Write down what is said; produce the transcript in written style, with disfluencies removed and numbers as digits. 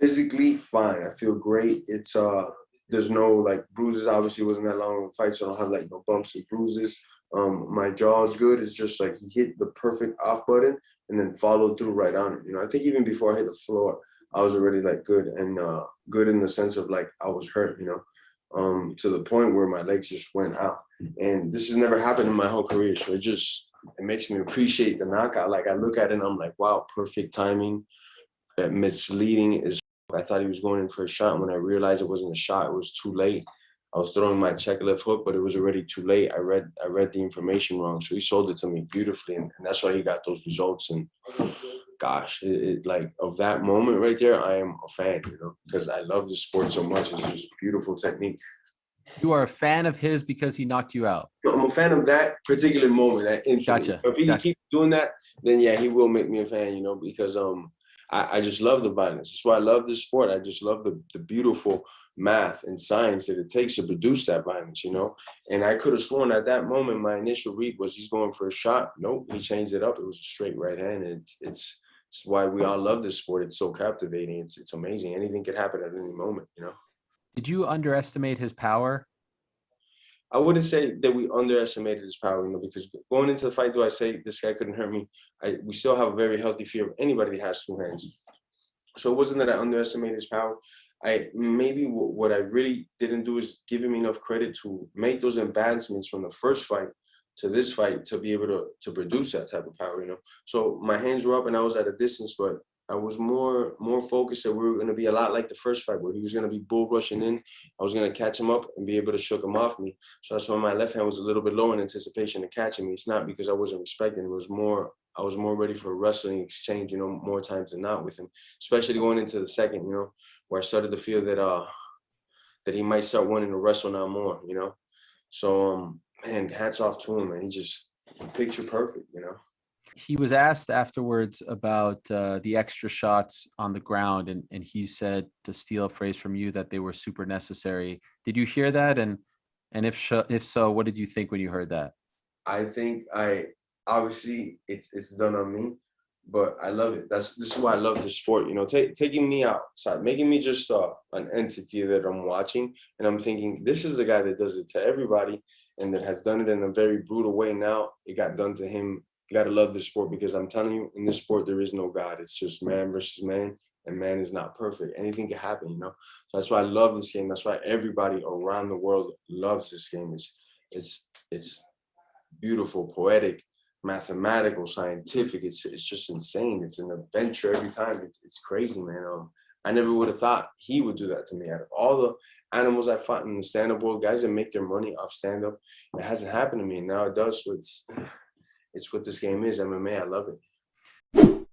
Physically fine. I feel great. It's there's no like bruises. Obviously, it wasn't that long of a fight, so I don't have like no bumps and bruises. My jaw is good. It's just like he hit the perfect off button and then followed through right on it. You know, I think even before I hit the floor, I was already like good and good in the sense of like I was hurt. You know, to the point where my legs just went out. And this has never happened in my whole career, so it makes me appreciate the knockout. Like I look at it and I'm like, wow, perfect timing. Misleading is I thought he was going in for a shot. When I realized it wasn't a shot, it was too late. I was throwing my check left hook, but it was already too late. I read the information wrong. So he sold it to me beautifully. And that's why he got those results. And gosh, like of that moment right there, I am a fan, you know, because I love the sport so much. It's just beautiful technique. You are a fan of his because he knocked you out. I'm a fan of that particular moment, that incident. Gotcha. If he keeps doing that, then yeah, he will make me a fan, you know, because I just love the violence. That's why I love this sport. I just love the beautiful math and science that it takes to produce that violence, you know. And I could have sworn at that moment, my initial read was he's going for a shot. Nope, he changed it up. It was a straight right hand. And it's why we all love this sport. It's so captivating. It's amazing. Anything could happen at any moment, you know. Did you underestimate his power? I wouldn't say that we underestimated his power, you know, because going into the fight, do I say this guy couldn't hurt me? We still have a very healthy fear of anybody that has two hands. So it wasn't that I underestimated his power. What I really didn't do is give him enough credit to make those advancements from the first fight to this fight to be able to produce that type of power, you know. So my hands were up and I was at a distance, but I was more focused that we were going to be a lot like the first fight where he was going to be bull rushing in. I was going to catch him up and be able to shook him off me. So that's why my left hand was a little bit low in anticipation of catching me. It's not because I wasn't respecting. It was more, I was more ready for a wrestling exchange, you know, more times than not with him, especially going into the second, you know, where I started to feel that that he might start wanting to wrestle now more, you know. So, man, hats off to him, man. He just picture perfect, you know. He was asked afterwards about the extra shots on the ground, and he said, to steal a phrase from you, that they were super necessary. Did you hear that? And if so, what did you think when you heard that? I think obviously it's done on me, but I love it. This is why I love this sport. You know, taking me outside, making me just an entity that I'm watching, and I'm thinking this is the guy that does it to everybody, and that has done it in a very brutal way. Now it got done to him. You got to love this sport, because I'm telling you, in this sport there is no God. It's just man versus man, and man is not perfect. Anything can happen, you know. So that's why I love this game. That's why everybody around the world loves this game. It's beautiful, poetic, mathematical, scientific. It's just insane. It's an adventure every time. It's crazy, man. I never would have thought he would do that to me. Out of all the animals I fought in the stand-up world, guys that make their money off stand-up, it hasn't happened to me, and now it does. So it's what this game is, MMA. I love it.